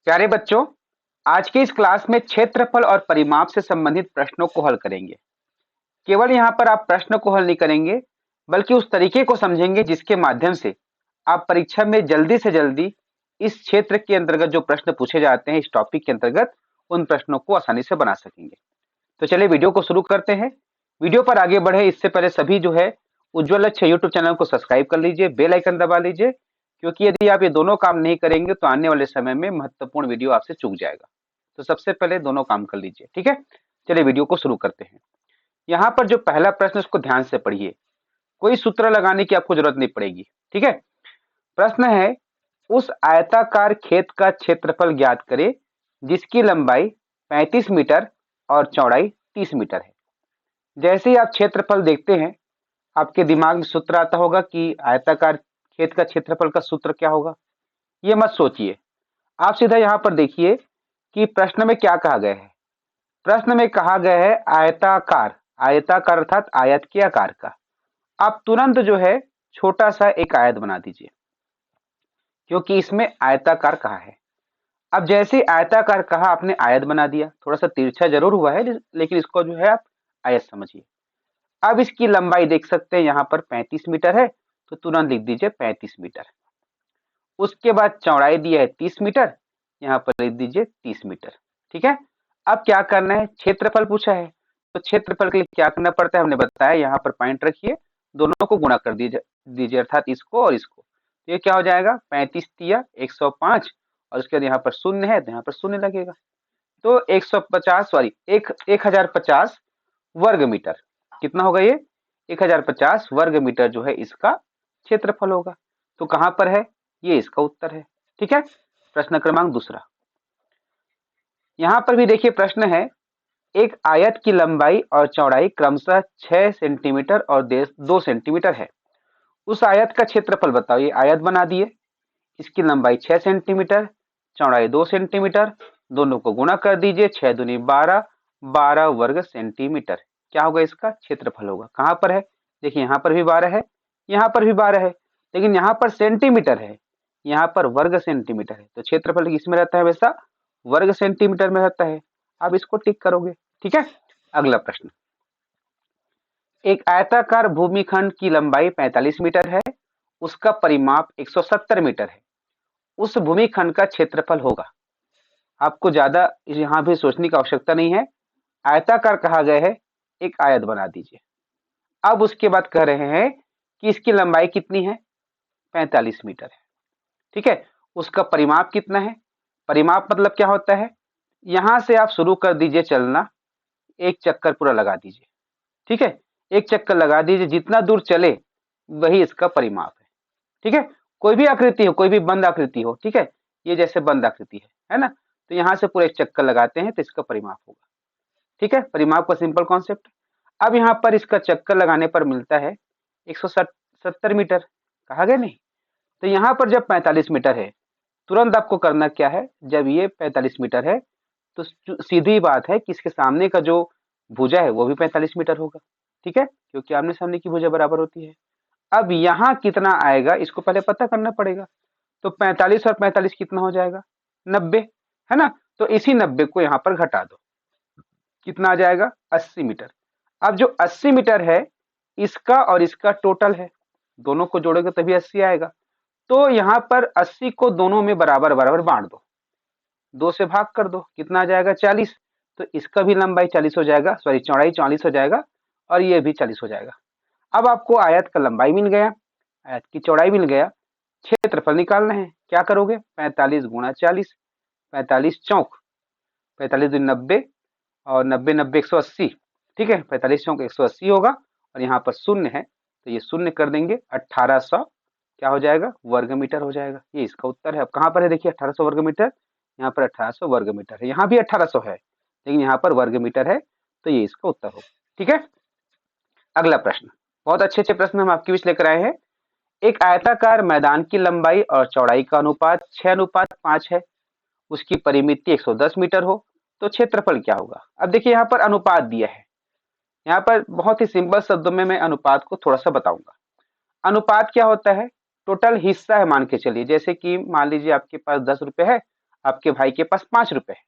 प्यारे बच्चों, आज की इस क्लास में क्षेत्रफल और परिमाप से संबंधित प्रश्नों को हल करेंगे। केवल यहाँ पर आप प्रश्न को हल नहीं करेंगे, बल्कि उस तरीके को समझेंगे जिसके माध्यम से आप परीक्षा में जल्दी से जल्दी इस क्षेत्र के अंतर्गत जो प्रश्न पूछे जाते हैं, इस टॉपिक के अंतर्गत उन प्रश्नों को आसानी से बना सकेंगे। तो चलिए वीडियो को शुरू करते हैं। वीडियो पर आगे बढ़े इससे पहले सभी जो है उज्ज्वल लक्ष्य यूट्यूब चैनल को सब्सक्राइब कर लीजिए, बेल आइकन दबा लीजिए, क्योंकि यदि आप ये दोनों काम नहीं करेंगे तो आने वाले समय में महत्वपूर्ण वीडियो आपसे चूक जाएगा। तो सबसे पहले दोनों काम कर लीजिए, ठीक है। चलिए वीडियो को शुरू करते हैं। यहाँ पर जो पहला प्रश्न उसको ध्यान से पढ़िए, कोई सूत्र लगाने की आपको जरूरत नहीं पड़ेगी, ठीक है। प्रश्न है, उस आयताकार खेत का क्षेत्रफल ज्ञात करें जिसकी लंबाई 35 मीटर और चौड़ाई 30 मीटर है। जैसे ही आप क्षेत्रफल देखते हैं, आपके दिमाग में सूत्र आता होगा कि आयताकार खेत का क्षेत्रफल का सूत्र क्या होगा। ये मत सोचिए, आप सीधा यहाँ पर देखिए कि प्रश्न में क्या कहा गया है। प्रश्न में कहा गया है आयताकार, आयताकार अर्थात आयत के आकार का। आप तुरंत जो है छोटा सा एक आयत बना दीजिए, क्योंकि इसमें आयताकार कहा है। अब जैसे आयताकार कहा, आपने आयत बना दिया। थोड़ा सा तिरछा जरूर हुआ है, लेकिन इसको जो है आप आयत समझिए। अब इसकी लंबाई देख सकते हैं, यहाँ पर 35 मीटर है, तो तुरंत लिख दीजिए 35 मीटर। उसके बाद चौड़ाई दिया है 30 मीटर, यहाँ पर लिख दीजिए 30 मीटर, ठीक है। अब क्या करना है, क्षेत्रफल पूछा है, तो क्षेत्रफल के लिए क्या करना पड़ता है हमने बताया। यहाँ पर पॉइंट रखिए, दोनों को गुणा कर दीजिए अर्थात इसको और इसको। तो ये क्या हो जाएगा, 35 तिया 105, और उसके बाद यहाँ पर शून्य है तो यहाँ पर शून्य लगेगा। तो 150 सॉरी 1050 वर्ग मीटर कितना होगा, ये 1050 वर्ग मीटर जो है इसका क्षेत्रफल होगा। तो कहां पर है, ये इसका उत्तर है, ठीक है। प्रश्न क्रमांक दूसरा, यहां पर भी देखिए प्रश्न है, एक आयत की लंबाई और चौड़ाई क्रमशः 6 सेंटीमीटर और 2 सेंटीमीटर है। उस आयत का क्षेत्रफल बताओ। ये आयत बना दिए, इसकी लंबाई 6 सेंटीमीटर, चौड़ाई 2 सेंटीमीटर, दोनों को गुणा कर दीजिए, 6 दूनी 12, 12 वर्ग सेंटीमीटर क्या होगा, इसका क्षेत्रफल होगा। कहां पर है, देखिए यहाँ पर भी 12 है, यहाँ पर भी 12 है, लेकिन यहाँ पर सेंटीमीटर है, यहाँ पर वर्ग सेंटीमीटर है। तो क्षेत्रफल किसमें रहता है, वैसा वर्ग सेंटीमीटर में रहता है। अब इसको टिक करोगे, ठीक है। अगला प्रश्न, एक आयताकार भूमिखंड की लंबाई 45 मीटर है, उसका परिमाप 170 मीटर है। उस भूमिखंड का क्षेत्रफल होगा। आपको ज्यादा यहाँ भी सोचने की आवश्यकता नहीं है। आयताकार कहा गया है, एक आयत बना दीजिए। अब उसके बाद कह रहे हैं कि इसकी लंबाई कितनी है, 45 मीटर है, ठीक है। उसका परिमाप कितना है, परिमाप मतलब क्या होता है, यहां से आप शुरू कर दीजिए चलना, एक चक्कर पूरा लगा दीजिए, ठीक है। एक चक्कर लगा दीजिए, जितना दूर चले वही इसका परिमाप है, ठीक है। कोई भी आकृति हो, कोई भी बंद आकृति हो, ठीक है। ये जैसे बंद आकृति है ना, तो यहां से पूरा एक चक्कर लगाते हैं तो इसका परिमाप होगा, ठीक है। परिमाप का सिंपल कॉन्सेप्ट। अब यहाँ पर इसका चक्कर लगाने पर मिलता है 170 मीटर, कहा गया नहीं। तो यहाँ पर जब 45 मीटर है, तुरंत आपको करना क्या है, जब ये 45 मीटर है तो सीधी बात है कि इसके सामने का जो भुजा है वो भी 45 मीटर होगा, ठीक है, क्योंकि आमने सामने की भुजा बराबर होती है। अब यहाँ कितना आएगा इसको पहले पता करना पड़ेगा। तो 45 और 45 कितना हो जाएगा, 90, है ना। तो इसी 90 को यहाँ पर घटा दो, कितना आ जाएगा, 80 मीटर। अब जो 80 मीटर है, इसका और इसका टोटल है, दोनों को जोड़ोगे तभी 80 आएगा। तो यहाँ पर 80 को दोनों में बराबर बराबर बांट दो, 2 से भाग कर दो, कितना आ जाएगा, 40। तो इसका भी लंबाई 40 हो जाएगा, सॉरी चौड़ाई 40 हो जाएगा, और ये भी 40 हो जाएगा। अब आपको आयत का लंबाई मिल गया, आयत की चौड़ाई मिल गया, क्षेत्रफल निकालना है। क्या करोगे, 45 गुणा 40, 45 चौक 45 दूनी 90, और 90 90 180, ठीक है। 45 चौक 180 होगा, और यहाँ पर शून्य है तो ये शून्य कर देंगे, 1800 क्या हो जाएगा, वर्ग मीटर हो जाएगा। ये इसका उत्तर है। अब कहाँ पर है, देखिए 1800 वर्ग मीटर, यहाँ पर 1800 वर्ग मीटर है, यहाँ भी 1800 है, लेकिन यहाँ पर वर्ग मीटर है, तो ये इसका उत्तर होगा, ठीक है। अगला प्रश्न, बहुत अच्छे अच्छे प्रश्न हम आपके बीच लेकर आए हैं। एक आयताकार मैदान की लंबाई और चौड़ाई का अनुपात 6:5 है, उसकी परिमिति 110 मीटर हो, तो क्षेत्रफल क्या होगा। अब देखिए यहाँ पर अनुपात दिया है, यहाँ पर बहुत ही सिंपल शब्दों में मैं अनुपात को थोड़ा सा बताऊंगा। अनुपात क्या होता है, टोटल हिस्सा है मान के चलिए, जैसे कि मान लीजिए आपके पास 10 रुपए है, आपके भाई के पास 5 रुपए है।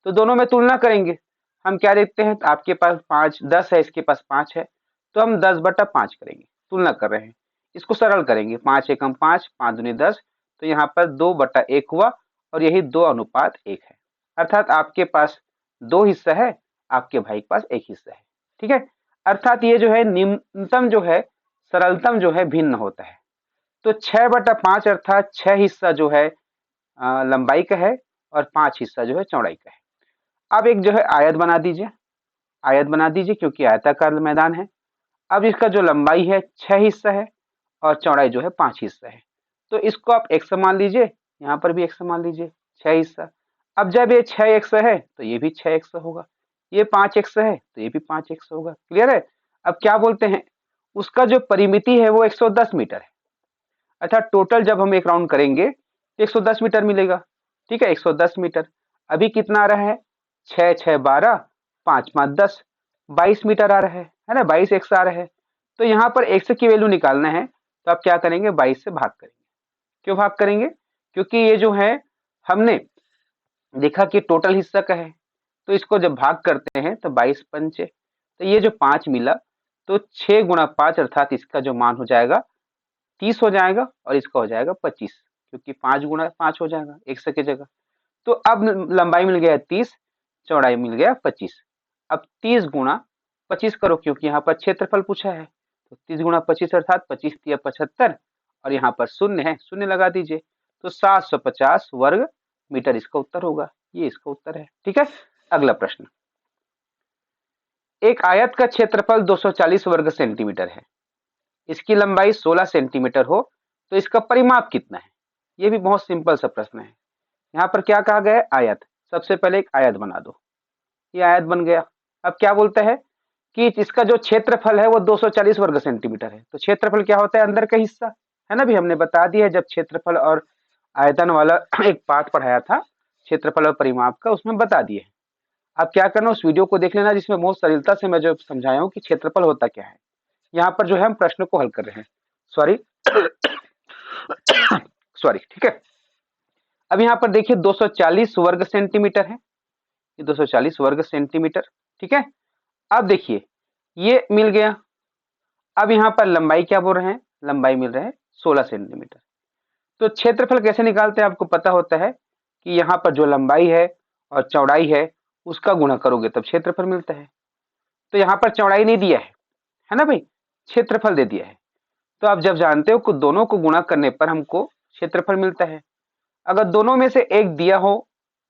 तो दोनों में तुलना करेंगे। हम क्या देखते हैं, तो आपके पास 5 10 है, इसके पास 5 है, तो हम 10/5 करेंगे, तुलना कर रहे हैं। इसको सरल करेंगे, 5 एकम 5, 5 दूनी 10, तो यहाँ पर 2/1 हुआ और यही 2:1 है। अर्थात आपके पास 2 हिस्सा है, आपके भाई के पास 1 हिस्सा है। ठीक है, अर्थात ये जो है निम्नतम जो है, सरलतम जो है भिन्न होता है। तो 6/5 अर्थात 6 हिस्सा जो है लंबाई का है और 5 हिस्सा जो है चौड़ाई का है। अब एक जो है आयत बना दीजिए, आयत बना दीजिए क्योंकि आयताकार मैदान है। अब इसका जो लंबाई है 6 हिस्सा है और चौड़ाई जो है 5 हिस्सा है। तो इसको आप x मान लीजिए, यहाँ पर भी x मान लीजिए, 6 हिस्सा। अब जब ये 6x है तो ये भी 6x होगा, ये 5x है तो ये भी 5x होगा। क्लियर है? अब क्या बोलते हैं, उसका जो परिमिति है वो 110 मीटर है। अर्थात टोटल जब हम एक राउंड करेंगे तो 110 मीटर मिलेगा। ठीक है, 110 मीटर। अभी कितना आ रहा है, 6 6 12, 5 5 10, 22 मीटर आ रहा है ना, 22 एक्स आ रहा है। तो यहाँ पर एक्स की वैल्यू निकालना है, तो आप क्या करेंगे, 22 से भाग करेंगे। क्यों भाग करेंगे, क्योंकि ये जो है हमने देखा कि टोटल हिस्सा का है, तो इसको जब भाग करते हैं तो 22 पंचे, तो ये जो 5 मिला, तो 6 गुणा 5 अर्थात इसका जो मान हो जाएगा 30 हो जाएगा और इसका हो जाएगा 25, क्योंकि 5 गुणा 5 हो जाएगा 100 की जगह। तो अब लंबाई मिल गया 30, चौड़ाई मिल गया 25। अब 30 गुणा 25 करो, क्योंकि यहाँ पर क्षेत्रफल पूछा है, तो 30 गुणा 25 अर्थात 25 या 75, और यहाँ पर शून्य है, शून्य लगा दीजिए, तो 750 वर्ग मीटर इसका उत्तर होगा। ये इसका उत्तर है। ठीक है, अगला प्रश्न, एक आयत का क्षेत्रफल 240 वर्ग सेंटीमीटर है, इसकी लंबाई 16 सेंटीमीटर हो, तो इसका परिमाप कितना है। ये भी बहुत सिंपल सा प्रश्न है। यहाँ पर क्या कहा गया है, आयत। सबसे पहले एक आयत बना दो, ये आयत बन गया। अब क्या बोलता है कि इसका जो क्षेत्रफल है वो 240 वर्ग सेंटीमीटर है। तो क्षेत्रफल क्या होता है, अंदर का हिस्सा है ना, भी हमने बता दिया है जब क्षेत्रफल और आयतन वाला एक पाठ पढ़ाया था, क्षेत्रफल और परिमाप का, उसमें बता दिए। अब क्या करना, उस वीडियो को देख लेना जिसमें बहुत सरलता से मैं जो समझाया हूँ कि क्षेत्रफल होता क्या है। यहाँ पर जो है हम प्रश्न को हल कर रहे हैं। Sorry sorry. ठीक है, अब यहाँ पर देखिए 240 वर्ग सेंटीमीटर है, ये 240 वर्ग सेंटीमीटर। ठीक है, अब देखिए ये मिल गया। अब यहाँ पर लंबाई क्या बोल रहे हैं, लंबाई मिल रहा है 16 सेंटीमीटर। तो क्षेत्रफल कैसे निकालते हैं, आपको पता होता है कि यहाँ पर जो लंबाई है और चौड़ाई है उसका गुणा करोगे तब क्षेत्रफल मिलता है। तो यहाँ पर चौड़ाई नहीं दिया है ना भाई, क्षेत्रफल दे दिया है। तो आप जब जानते हो कि दोनों को गुणा करने पर हमको क्षेत्रफल मिलता है। अगर दोनों में से एक दिया हो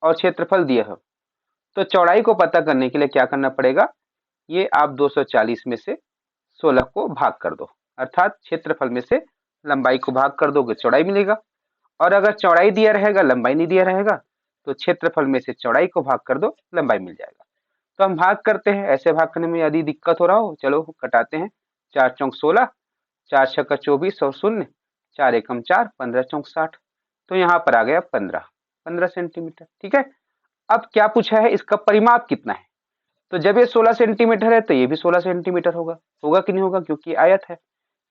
और क्षेत्रफल दिया हो, तो चौड़ाई को पता करने के लिए क्या करना पड़ेगा, ये आप 240 में से 16 को भाग कर दो, अर्थात क्षेत्रफल में से लंबाई को भाग कर दोगे, चौड़ाई मिलेगा। और अगर चौड़ाई दिया रहेगा, लंबाई नहीं दिया रहेगा, तो क्षेत्रफल में से चौड़ाई को भाग कर दो, लंबाई मिल जाएगा। तो हम भाग करते हैं। ऐसे भाग करने में यदि दिक्कत हो रहा हो, चलो कटाते हैं। 4 चौक 16, 4 छक्का 24 और शून्य, 4 एकम 4, 15 चौक 60। तो यहाँ पर आ गया 15 सेंटीमीटर। ठीक है, अब क्या पूछा है, इसका परिमाप कितना है। तो जब ये 16 सेंटीमीटर है तो ये भी 16 सेंटीमीटर होगा, होगा कि नहीं होगा, क्योंकि आयत है।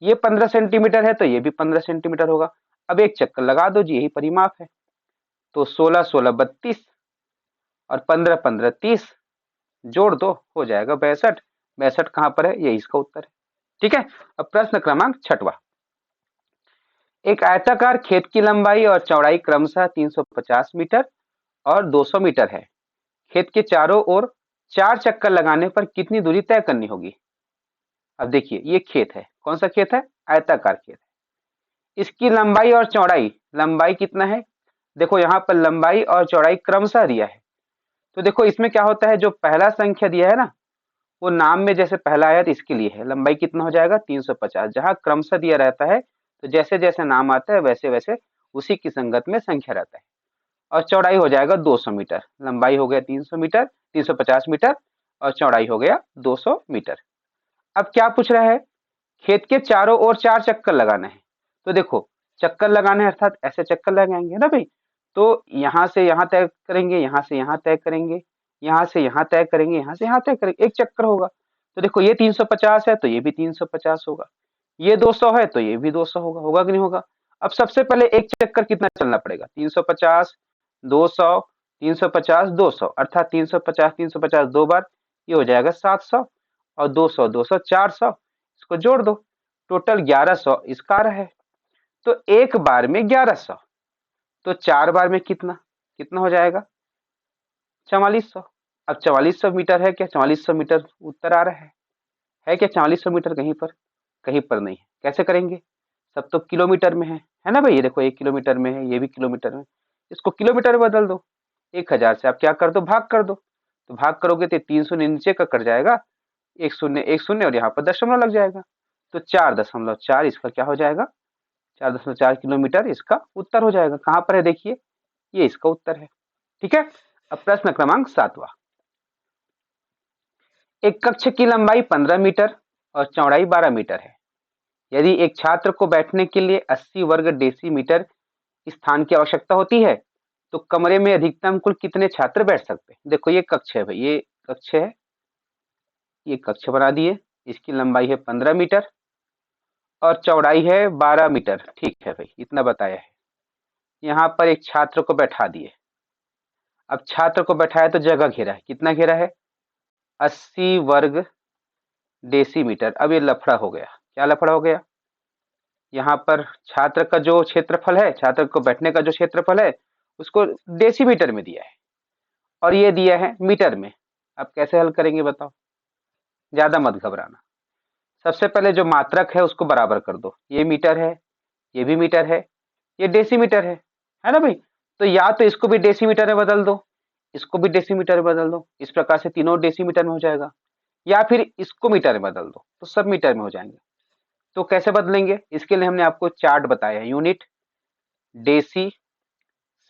ये 15 सेंटीमीटर है तो ये भी 15 सेंटीमीटर होगा। अब एक चक्कर लगा दो जी, यही परिमाप है। तो 16 16 32 और 15 15 30, जोड़ दो, हो जाएगा 62। 62 कहां पर है, यही इसका उत्तर है। ठीक है, अब प्रश्न क्रमांक 6वां, एक आयताकार खेत की लंबाई और चौड़ाई क्रमशः 350 मीटर और 200 मीटर है। खेत के चारों ओर 4 चक्कर लगाने पर कितनी दूरी तय करनी होगी। अब देखिए ये खेत है, कौन सा खेत है, आयताकार खेत है। इसकी लंबाई और चौड़ाई, लंबाई कितना है, देखो यहाँ पर लंबाई और चौड़ाई क्रमशः दिया है। तो देखो इसमें क्या होता है, जो पहला संख्या दिया है ना, वो नाम में जैसे पहला आया तो इसके लिए है, लंबाई कितना हो जाएगा 350। जहां क्रमशः दिया रहता है तो जैसे जैसे नाम आता है वैसे वैसे उसी की संगत में संख्या रहता है। और चौड़ाई हो जाएगा 200 मीटर, लंबाई हो गया 300 मीटर, 350 मीटर, और चौड़ाई हो गया 200 मीटर। अब क्या पूछ रहा है, खेत के चारों ओर 4 चक्कर लगाना है। तो देखो चक्कर लगाना है अर्थात ऐसे चक्कर लगाएंगे ना भाई, तो यहाँ से यहाँ तय करेंगे, यहाँ से यहाँ तय करेंगे, यहाँ से यहाँ तय करेंगे, यहाँ से यहाँ तय करेंगे, एक चक्कर होगा। तो देखो ये 350 है तो ये भी 350 होगा, ये 200 है तो ये भी 200 होगा, होगा कि नहीं होगा। अब सबसे पहले एक चक्कर कितना चलना पड़ेगा, 350 200, 350, 200, अर्थात 350 350 दो बार, ये हो जाएगा 700, और 200 200 400, इसको जोड़ दो, टोटल 1100 इसका आ रहा है। तो एक बार में 1100, तो 4 बार में कितना कितना हो जाएगा? 4400। अब 4400 मीटर है क्या? 4400 मीटर उत्तर आ रहा है क्या 4400 मीटर? कहीं पर, कहीं पर नहीं है। कैसे करेंगे? सब तो किलोमीटर में है ना भाई? ये देखो 1 किलोमीटर में है, ये भी किलोमीटर में, इसको किलोमीटर में बदल दो। 1000 से आप क्या कर दो? भाग कर दो। तो भाग करोगे तो 3 शून्य नीचे का कट जाएगा, एक शून्य और यहाँ पर दशमलव लग जाएगा, तो 4.4 इसका क्या हो जाएगा? 4.4 किलोमीटर इसका उत्तर हो जाएगा। कहाँ पर है देखिए, ये इसका उत्तर है। ठीक है। अब प्रश्न क्रमांक 7वां। एक कक्ष की लंबाई 15 मीटर और चौड़ाई 12 मीटर है। यदि एक छात्र को बैठने के लिए 80 वर्ग डेसीमीटर स्थान की आवश्यकता होती है, तो कमरे में अधिकतम कुल कितने छात्र बैठ सकते हैं? देखो ये कक्ष है भाई, ये कक्ष है, ये कक्ष बना दिए, इसकी लंबाई है 15 मीटर और चौड़ाई है 12 मीटर। ठीक है भाई, इतना बताया है। यहाँ पर एक छात्र को बैठा दिए। अब छात्र को बैठाया तो जगह घेरा है, कितना घेरा है? 80 वर्ग डेसीमीटर। अब ये लफड़ा हो गया। क्या लफड़ा हो गया? यहाँ पर छात्र का जो क्षेत्रफल है, छात्र को बैठने का जो क्षेत्रफल है, उसको डेसीमीटर में दिया है और ये दिया है मीटर में। अब कैसे हल करेंगे बताओ? ज्यादा मत घबराना। सबसे पहले जो मात्रक है उसको बराबर कर दो। ये मीटर है, ये भी मीटर है, ये डेसीमीटर है ना भाई? तो या तो इसको भी डेसीमीटर में बदल दो, इसको भी डेसीमीटर में बदल दो, इस प्रकार से तीनों डेसीमीटर में हो जाएगा, या फिर इसको मीटर में बदल दो तो सब मीटर में हो जाएंगे। तो कैसे बदलेंगे? इसके लिए हमने आपको चार्ट बताया है, यूनिट, डेसी,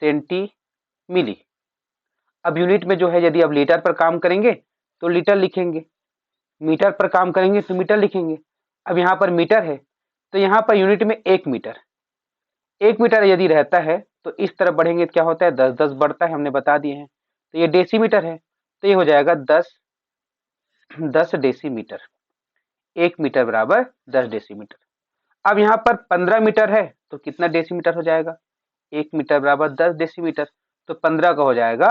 सेंटी, मिली। अब यूनिट में जो है, यदि आप लीटर पर काम करेंगे तो लीटर लिखेंगे, मीटर पर काम करेंगे तो मीटर लिखेंगे। अब यहाँ पर मीटर है तो यहाँ पर यूनिट में 1 मीटर, 1 मीटर यदि रहता है तो इस तरफ बढ़ेंगे तो क्या होता है? 10 10 बढ़ता है, हमने बता दिए हैं। तो ये डेसीमीटर है तो ये हो जाएगा 10 डेसीमीटर। 1 मीटर बराबर 10 डेसीमीटर। अब यहाँ पर 15 मीटर है तो कितना डेसीमीटर हो जाएगा? 1 मीटर बराबर 10 डेसीमीटर, तो 15 का हो जाएगा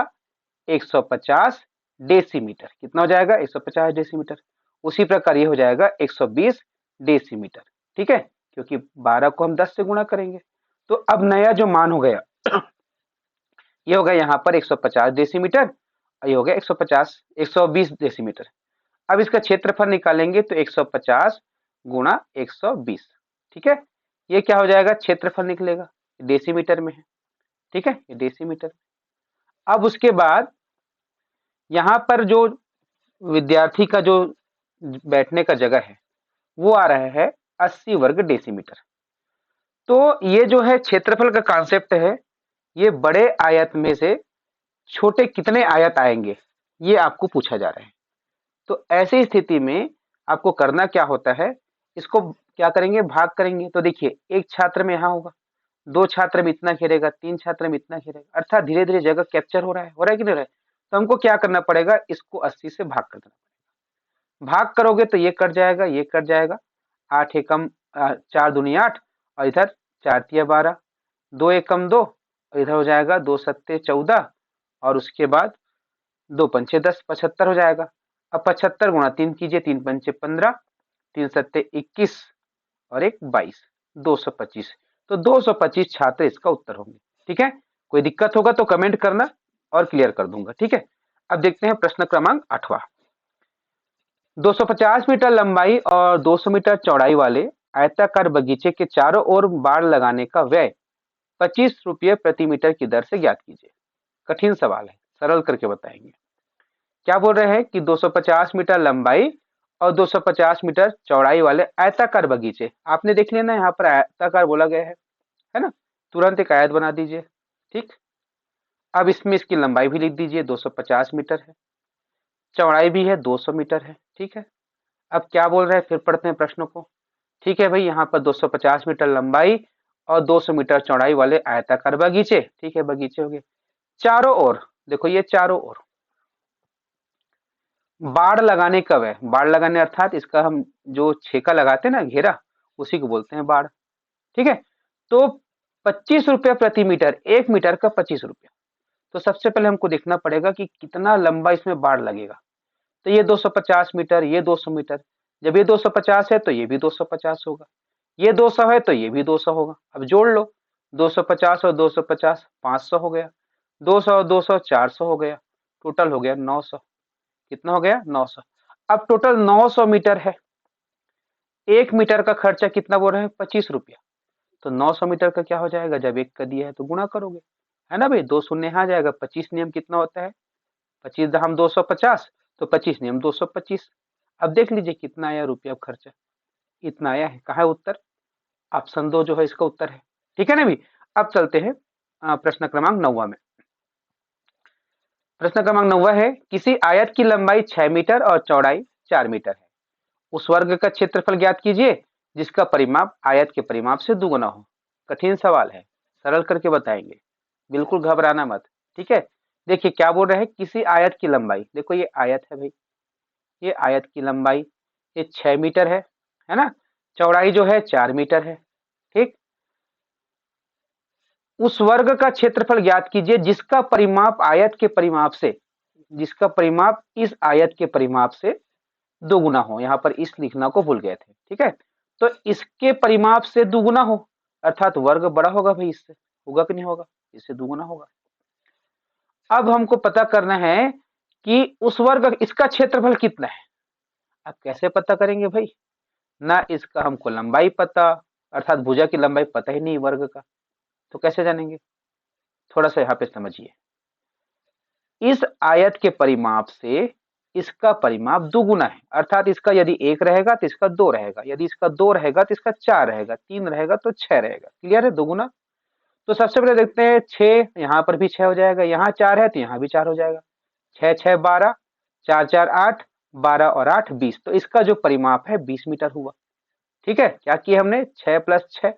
150 डेसीमीटर। कितना हो जाएगा? 150 डेसीमीटर। उसी प्रकार ये हो जाएगा 120 डेसीमीटर। ठीक है, क्योंकि 12 को हम 10 से गुणा करेंगे। तो अब नया जो मान हो गया ये हो गया यहाँ पर 150 डेसीमीटर और ये हो गया 120 डेसीमीटर। अब इसका क्षेत्रफल निकालेंगे तो 150 गुणा 120। ठीक है, ये क्या हो जाएगा? क्षेत्रफल निकलेगा, डेसीमीटर में है। ठीक है, ये डेसीमीटर। अब उसके बाद यहाँ पर जो विद्यार्थी का जो बैठने का जगह है वो आ रहा है 80 वर्ग डेसीमीटर। तो ये जो है क्षेत्रफल का कॉन्सेप्ट है, ये बड़े आयत में से छोटे कितने आयत आएंगे ये आपको पूछा जा रहा है। तो ऐसी स्थिति में आपको करना क्या होता है, इसको क्या करेंगे? भाग करेंगे। तो देखिए, एक छात्र में यहाँ होगा, 2 छात्र में इतना घेरेगा, 3 छात्र में इतना घेरेगा, अर्थात धीरे धीरे जगह कैप्चर हो रहा है कि नहीं हो रहा है? तो हमको क्या करना पड़ेगा? इसको 80 से भाग कर देना। भाग करोगे तो ये कट जाएगा, ये कट जाएगा, 8 एकम 4 दूनी 8 और इधर 4 तिया 12, 2 एकम 2 और इधर हो जाएगा 2 सत्ते 14 और उसके बाद 2 पंचे 10, 75 हो जाएगा। अब 75 गुणा 3 कीजिए, 3 पंचे 15, 3 सत्ते 21 और एक 22, 225। तो 225 छात्र इसका उत्तर होंगे। ठीक है, कोई दिक्कत होगा तो कमेंट करना और क्लियर कर दूंगा। ठीक है, अब देखते हैं प्रश्न क्रमांक 8वां। 250 मीटर लंबाई और 200 मीटर चौड़ाई वाले आयताकार बगीचे के चारों ओर बाड़ लगाने का व्यय 25 रुपये प्रति मीटर की दर से ज्ञात कीजिए। कठिन सवाल है, सरल करके बताएंगे। क्या बोल रहे हैं कि 250 मीटर लंबाई और 250 मीटर चौड़ाई वाले आयताकार बगीचे, आपने देख लिया ना, यहाँ पर आयताकार बोला गया है ना? तुरंत एक आयत बना दीजिए। ठीक, अब इसमें इसकी लंबाई भी लिख दीजिए, 250 मीटर है, चौड़ाई भी है 200 मीटर है। ठीक है, अब क्या बोल रहे हैं, फिर पढ़ते हैं प्रश्नों को। ठीक है भाई, यहाँ पर 250 मीटर लंबाई और 200 मीटर चौड़ाई वाले आयताकार बगीचे। ठीक है, बगीचे हो गए, चारों ओर देखो, ये चारों ओर बाड़ लगाने कब है? बाड़ लगाने अर्थात इसका हम जो छेका लगाते हैं ना, घेरा, उसी को बोलते हैं बाड़। ठीक है, तो 25 रुपये प्रति मीटर, 1 मीटर का 25 रुपया। तो सबसे पहले हमको देखना पड़ेगा कि कितना लंबा इसमें बाड़ लगेगा। तो ये 250 मीटर, ये 200 मीटर। जब ये 250 है तो ये भी 250 होगा, ये 200 है तो ये भी 200 होगा। अब जोड़ लो, 250 और 250 500 हो गया, 200 और 200 400 हो गया, टोटल हो गया 900। कितना हो गया? 900। अब टोटल 900 मीटर है। 1 मीटर का खर्चा कितना बोल रहे हैं? 25 रुपया। तो 900 मीटर का क्या हो जाएगा? जब एक का दिया है तो गुणा करोगे, है ना भाई? 2 शून्य यहाँ आ जाएगा। 25 नियम कितना होता है? 25 दहम 250, तो 25 नियम 225। अब देख लीजिए कितना आया रुपया खर्चा, इतना आया है। कहाँ है उत्तर? ऑप्शन 2 जो है इसका उत्तर है। ठीक है ना भाई? अब चलते हैं प्रश्न क्रमांक 9 में। प्रश्न क्रमांक 9 है, किसी आयत की लंबाई 6 मीटर और चौड़ाई 4 मीटर है। उस वर्ग का क्षेत्रफल ज्ञात कीजिए जिसका परिमाप आयत के परिमाप से दुगुना हो। कठिन सवाल है, सरल करके बताएंगे, बिल्कुल घबराना मत। ठीक है, देखिए क्या बोल रहे हैं, किसी आयत की लंबाई, देखो ये आयत है भाई, ये आयत की लंबाई ये 6 मीटर है ना? चौड़ाई जो है 4 मीटर है। ठीक, उस वर्ग का क्षेत्रफल ज्ञात कीजिए जिसका परिमाप आयत के परिमाप से, जिसका परिमाप इस आयत के परिमाप से दोगुना हो। यहाँ पर इस लिखना को भूल गए थे। ठीक है, तो इसके परिमाप से दुगुना हो, अर्थात वर्ग बड़ा होगा भाई इससे, होगा कि नहीं होगा? इससे दुगुना होगा। अब हमको पता करना है कि उस वर्ग, इसका क्षेत्रफल कितना है। अब कैसे पता करेंगे भाई? ना इसका हमको लंबाई पता, अर्थात भुजा की लंबाई पता ही नहीं वर्ग का, तो कैसे जानेंगे? थोड़ा सा यहाँ पे समझिए, इस आयत के परिमाप से इसका परिमाप दुगुना है, अर्थात इसका यदि 1 रहेगा तो इसका 2 रहेगा, यदि इसका 2 रहेगा तो इसका 4 रहेगा, 3 रहेगा तो 6 रहेगा। क्लियर है? दुगुना। तो सबसे पहले देखते हैं 6, यहाँ पर भी 6 हो जाएगा, यहाँ 4 है तो यहाँ भी 4 हो जाएगा। 6 6 12, 4 4 8, 12 और 8 20, तो इसका जो परिमाप है 20 मीटर हुआ। ठीक है, क्या किया हमने? 6 + 6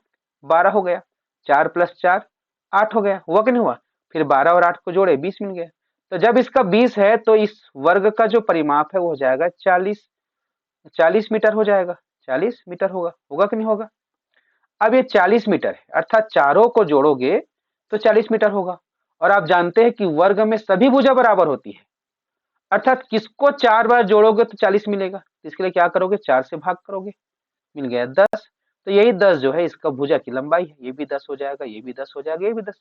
12 हो गया, 4 + 4 8 हो गया, हुआ कि नहीं हुआ? फिर 12 और 8 को जोड़े 20 मिल गया। तो जब इसका 20 है तो इस वर्ग का जो परिमाप है वो हो जाएगा 40 मीटर हो जाएगा, 40 मीटर होगा, होगा कि नहीं होगा? अब ये 40 मीटर है, अर्थात चारों को जोड़ोगे तो 40 मीटर होगा। और आप जानते हैं कि वर्ग में सभी भुजा बराबर होती है, अर्थात किसको 4 बार जोड़ोगे तो 40 मिलेगा। इसके लिए क्या करोगे? 4 से भाग करोगे, मिल गया 10। तो यही 10 जो है इसका भुजा की लंबाई है। ये भी 10 हो जाएगा, ये भी 10 हो जाएगा, ये भी 10।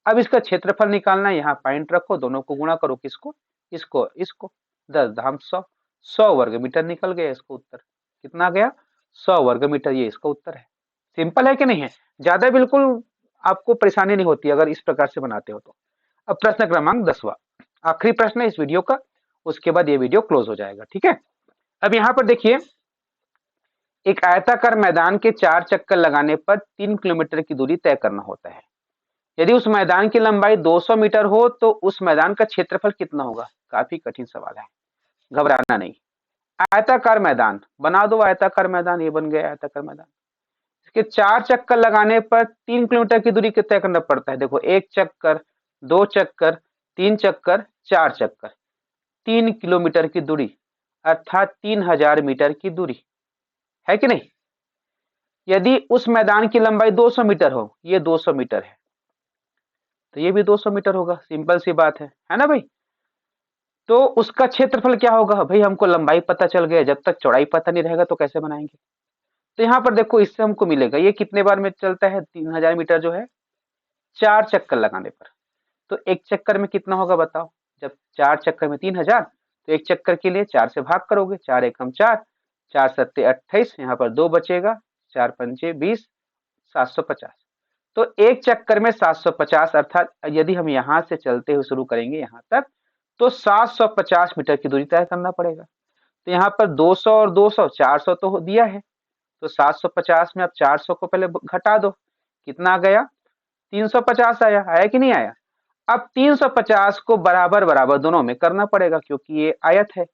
अब इसका क्षेत्रफल निकालना है, यहाँ पॉइंट रखो, दोनों को गुणा करो, किसको? इसको, इसको। 10 दाम 100, 100 वर्ग मीटर निकल गया इसका उत्तर। कितना गया? 100 वर्ग मीटर, ये इसका उत्तर है। सिंपल है कि नहीं है? ज्यादा बिल्कुल आपको परेशानी नहीं होती अगर इस प्रकार से बनाते हो तो। अब प्रश्न क्रमांक 10वां, आखिरी प्रश्न है इस वीडियो का, उसके बाद ये वीडियो क्लोज हो जाएगा। ठीक है, अब यहाँ पर देखिए, एक आयताकार मैदान के 4 चक्कर लगाने पर 3 किलोमीटर की दूरी तय करना होता है। यदि उस मैदान की लंबाई 200 मीटर हो तो उस मैदान का क्षेत्रफल कितना होगा? काफी कठिन सवाल है, घबराना नहीं। आयताकार मैदान बना दो, आयताकार मैदान, ये बन गया आयताकार मैदान। इसके 4 चक्कर लगाने पर 3 किलोमीटर की दूरी तय करना पड़ता है। देखो, 1 चक्कर, 2 चक्कर, 3 चक्कर, 4 चक्कर, 3 किलोमीटर की दूरी, अर्थात 3000 मीटर की दूरी, है कि नहीं? यदि उस मैदान की लंबाई 200 मीटर हो, ये 200 मीटर है, तो ये भी 200 मीटर होगा, सिंपल सी बात है ना भाई? तो उसका क्षेत्रफल क्या होगा भाई? हमको लंबाई पता चल गया, जब तक चौड़ाई पता नहीं रहेगा तो कैसे बनाएंगे? तो यहाँ पर देखो, इससे हमको मिलेगा, ये कितने बार में चलता है 3000 मीटर जो है? 4 चक्कर लगाने पर। तो एक चक्कर में कितना होगा बताओ? जब 4 चक्कर में 3000, तो एक चक्कर के लिए 4 से भाग करोगे, 4 एकम 4, 4 सत्ते 28, यहाँ पर 2 बचेगा, 4 पंचे 20, 750। तो एक चक्कर में 750, अर्थात यदि हम यहाँ से चलते हुए शुरू करेंगे यहाँ तक, तो 750 मीटर की दूरी तय करना पड़ेगा। तो यहाँ पर 200 और 200, 400 तो दिया है, तो 750 में अब 400 को पहले घटा दो, कितना आ गया? 350 आया, आया कि नहीं आया? अब 350 को बराबर बराबर दोनों में करना पड़ेगा, क्योंकि ये आयत है,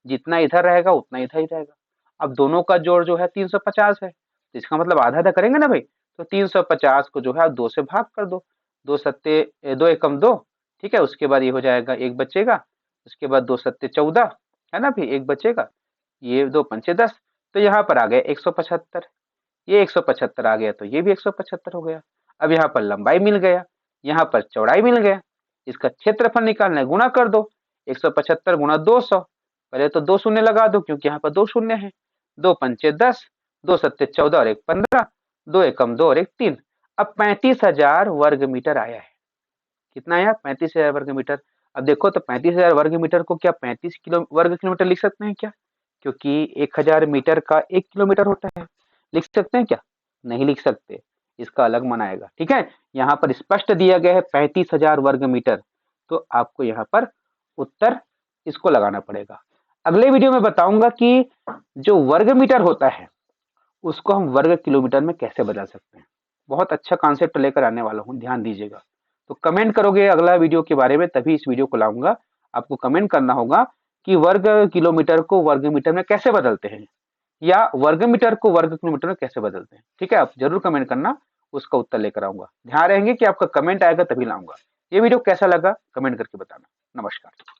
जितना इधर रहेगा उतना इधर ही रहेगा। अब दोनों का जोड़ जो है 350 है, तो इसका मतलब आधा आधा करेंगे ना भाई। तो 350 को जो है 2 से भाग कर दो, 2 सत्ते 2 एकम 2, ठीक है। उसके बाद ये हो जाएगा, एक बचेगा, उसके बाद 2 सत्ते 14, है ना भाई, एक बचेगा, ये 2 पंचे 10, तो यहाँ पर आ गया 175। ये 175 आ गया तो ये भी 175 हो गया। अब यहाँ पर लंबाई मिल गया, यहाँ पर चौड़ाई मिल गया, इसका क्षेत्रफल निकालना है, गुणा कर दो। 175 गुणा 200, पहले तो 2 शून्य लगा दो क्योंकि यहाँ पर 2 शून्य है। 2 पंचे 10, 2 सत्ते 14 और 1 15, 2 एकम 2 और 1 3। अब 35,000 वर्ग मीटर आया है। कितना आया? 35,000 वर्ग मीटर। अब देखो तो 35,000 वर्ग मीटर को क्या 35 किलो वर्ग किलोमीटर लिख सकते हैं क्या? क्योंकि 1,000 मीटर का 1 किलोमीटर होता है। लिख सकते हैं क्या? नहीं लिख सकते, इसका अलग मान आएगा। ठीक है, यहाँ पर स्पष्ट दिया गया है 35,000 वर्ग मीटर, तो आपको यहाँ पर उत्तर इसको लगाना पड़ेगा। अगले वीडियो में बताऊंगा कि जो वर्ग मीटर होता है उसको हम वर्ग किलोमीटर में कैसे बदल सकते हैं। बहुत अच्छा कॉन्सेप्ट लेकर आने वाला हूँ, ध्यान दीजिएगा। तो कमेंट करोगे अगला वीडियो के बारे में, तभी इस वीडियो को लाऊंगा। आपको कमेंट करना होगा कि वर्ग किलोमीटर को वर्ग मीटर में कैसे बदलते हैं, या वर्ग मीटर को वर्ग किलोमीटर में कैसे बदलते हैं। ठीक है, आप जरूर कमेंट करना, उसका उत्तर लेकर आऊंगा। ध्यान रहेंगे कि आपका कमेंट आएगा तभी लाऊंगा। ये वीडियो कैसा लगा कमेंट करके बताना। नमस्कार।